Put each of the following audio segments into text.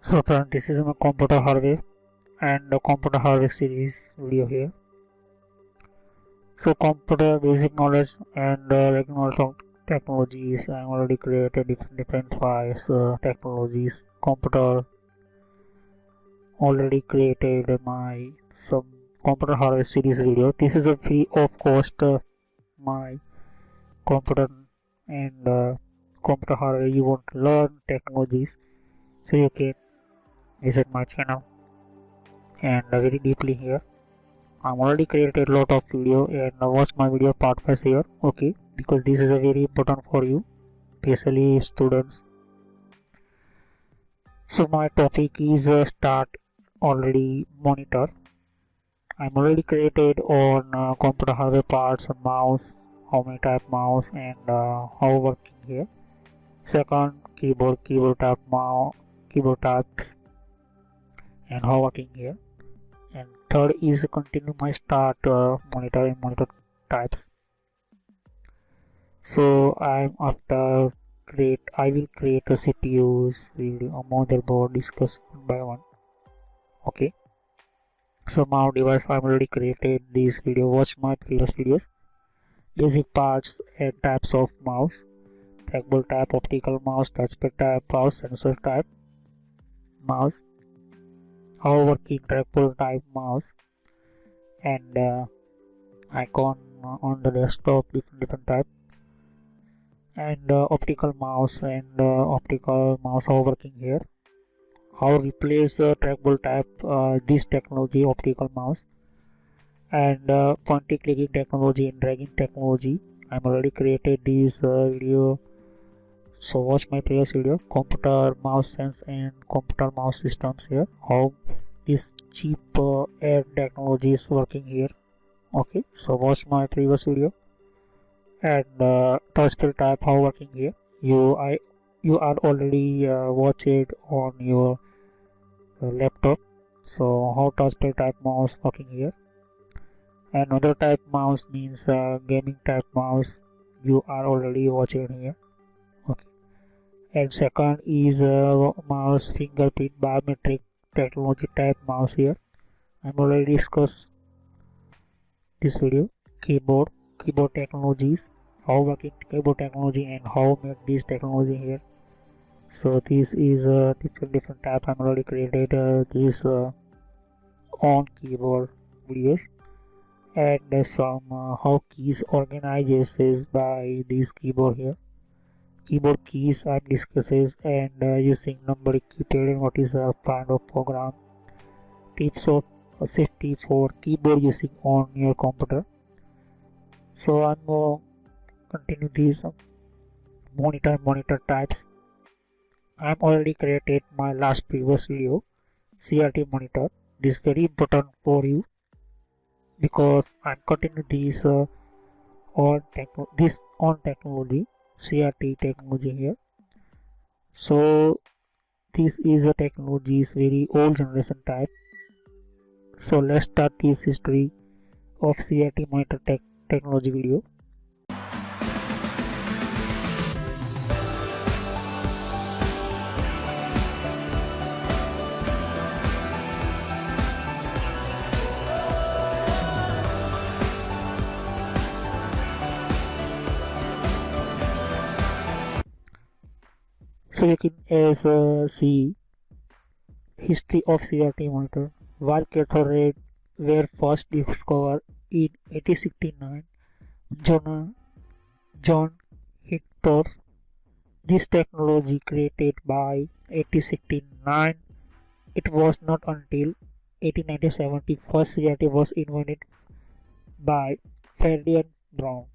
So friend, this is my computer hardware and the computer hardware series video here. So computer basic knowledge and regular technologies. I already created different files, technologies. Computer already created my some computer hardware series video. This is a free of cost my computer and computer hardware. You want to learn technologies, so you can visit my channel and very deeply here. I'm already created a lot of video and watch my video part first here, okay, because this is a very important for you, especially students. So my topic is start already monitor. I'm already created on computer hardware parts, on mouse, how many type mouse and how working here. Second, keyboard type mouse, keyboard types and how working here. And third is continue my start monitor and monitor types. So I will create a CPUs, video, a motherboard, discuss one by one. Okay. So my device I'm already created this video. Watch my previous videos. Basic parts and types of mouse, trackball type, optical mouse, touchpad type, mouse sensor type, mouse, how working trackball type mouse, and icon on the desktop, different type, and optical mouse and optical mouse how working here, how replace trackball type this technology optical mouse, and pointing clicking technology and dragging technology. I'm already created this video, so watch my previous video. Computer mouse sense and computer mouse systems here, how this cheap air technology is working here. Okay, so watch my previous video. And touchpad type how working here, you are already watch it on your laptop. So how touchpad type mouse working here. And another type mouse means gaming type mouse, you are already watching here. Okay. And second is mouse fingerprint biometric technology type mouse here. I'm already discussed this video. Keyboard technologies, how working keyboard technology and how make this technology here. So this is a different type. I'm already created this on keyboard videos, and some how keys organizes is by this keyboard here. Keyboard keys I'm discusses and using numeric keypad and what is a kind of program. Tips of safety for keyboard using on your computer. So I'm going to continue these monitor types. I'm already created my last previous video, CRT monitor. This is very important for you because I'm continuing this on technology, CRT technology here. So this is a technology is very old generation type. So let's start this history of CRT monitor technology video. So you can see history of CRT monitor. Wire cathode ray were first discovered in 1869. John Hector. This technology created by 1869. It was not until 1897 the first CRT was invented by Ferdinand Brown.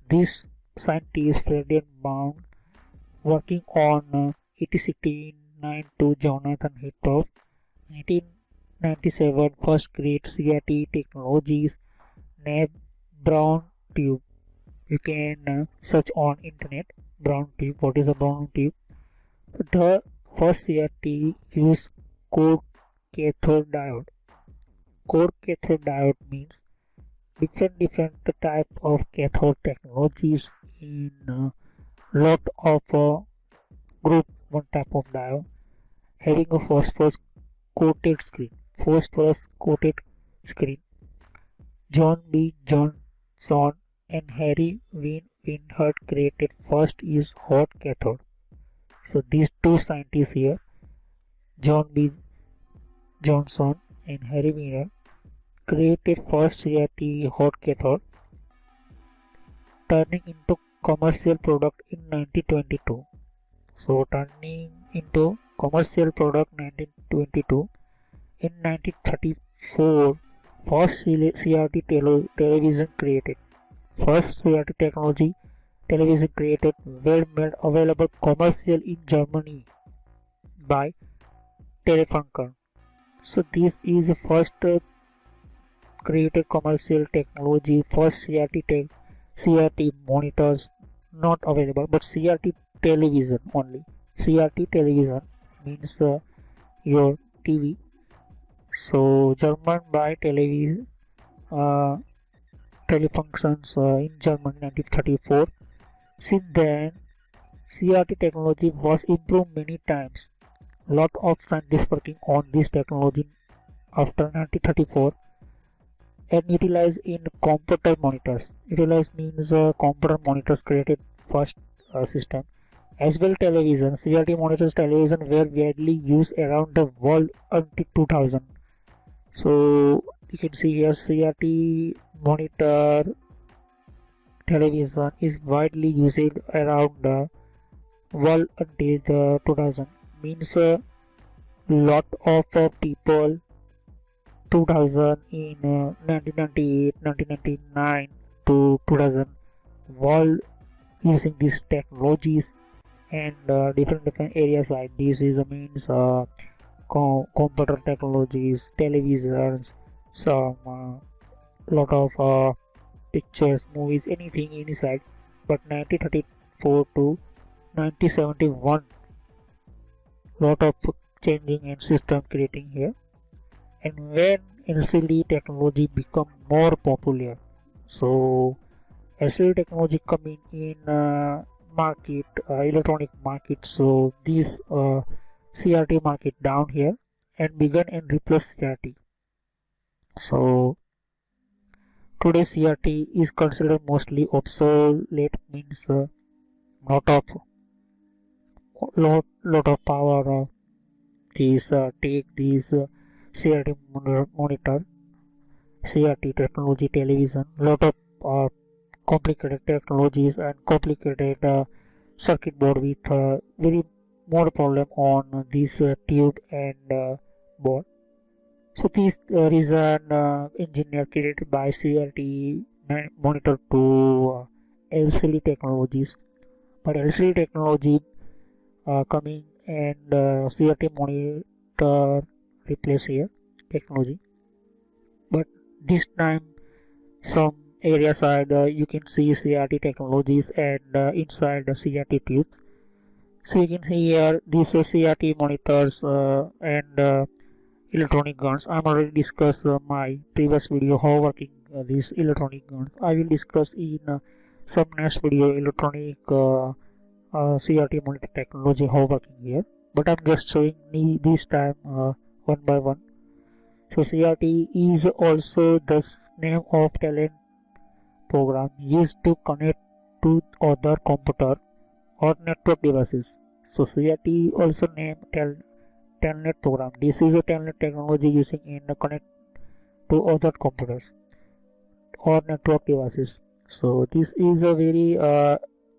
This scientist Ferdinand Brown working on 1869 to Jonathan Hector. 1997 first create CRT technologies named Brown tube. You can search on internet brown tube. What is a brown tube? The first CRT used core cathode diode. Core cathode diode means different type of cathode technologies in lot of group one type of diode. having a phosphorus coated screen. Phosphorus coated screen. John B. Johnson and Harry Winhart created first is hot cathode. So these two scientists here, John B. Johnson and Harry Winhart, created first CRT hot cathode, turning into commercial product in 1922. So turning into commercial product 1922. In 1934, first CRT television created. First CRT technology television created were made available commercial in Germany by Telefunken. So this is the first created commercial technology. First CRT monitors not available, but CRT television only. CRT television means your TV. So German by television telefunctions in Germany 1934. Since then, CRT technology was improved many times. Lot of scientists working on this technology after 1934 and utilized in computer monitors. Utilized means computer monitors created first system. As well television, CRT monitors television were widely used around the world until 2000. So you can see here CRT monitor television is widely used around the world until the 2000. Means a lot of people 2000 in 1998, 1999 to 2000 world using these technologies and different areas like this is means computer technologies, televisions, some lot of pictures, movies, anything inside. But 1934 to 1971, lot of changing and system creating here. And when LCD technology become more popular, so LCD technology coming in market, electronic market, so this CRT market down here and began and replaced CRT. So today CRT is considered mostly obsolete, means lot of lot of power these take these CRT monitor, CRT technology television, lot of complicated technologies and complicated circuit board with very more problem on this tube and board. So this reason engineer created by CRT monitor to LCD technologies, but LCD technology coming and CRT monitor replace here technology. But this time some areas side you can see CRT technologies and inside the CRT tubes. So you can see here these CRT monitors and electronic guns. I'm already discussed my previous video how working these electronic guns. I will discuss in some next video electronic CRT monitor technology how working here. But I'm just showing me this time one by one. So CRT is also the name of talent program used to connect to other computer or network devices. So CRT also named telnet program. This is a telnet technology using in connect to other computers or network devices. So this is a very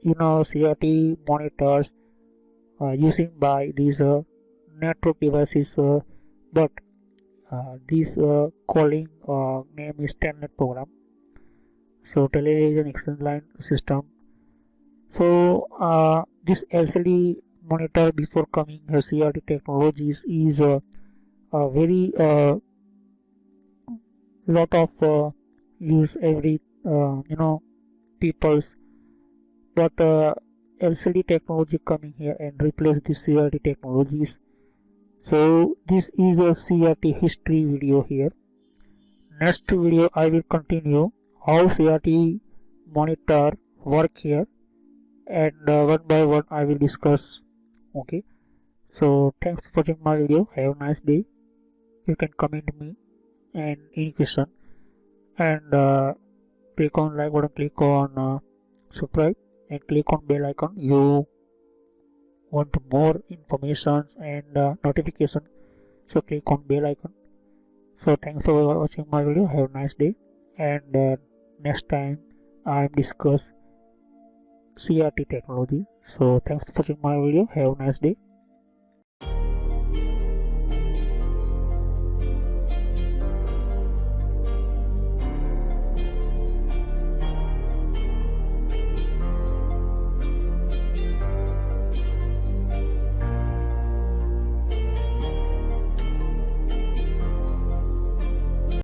CRT monitors using by these network devices, but this calling name is telnet program. So television extension line system. So this LCD monitor before coming CRT technologies is a very lot of use every people's, but LCD technology coming here and replace the CRT technologies. So this is a CRT history video here. Next video I will continue how CRT monitor work here and one by one I will discuss. Okay, So thanks for watching my video. Have a nice day. You can comment me and any question, and click on like button, click on subscribe, and click on bell icon. You want more information and notification, so click on bell icon. So thanks for watching my video. Have a nice day, and next time I discuss CRT technology. So thanks for watching my video. Have a nice day.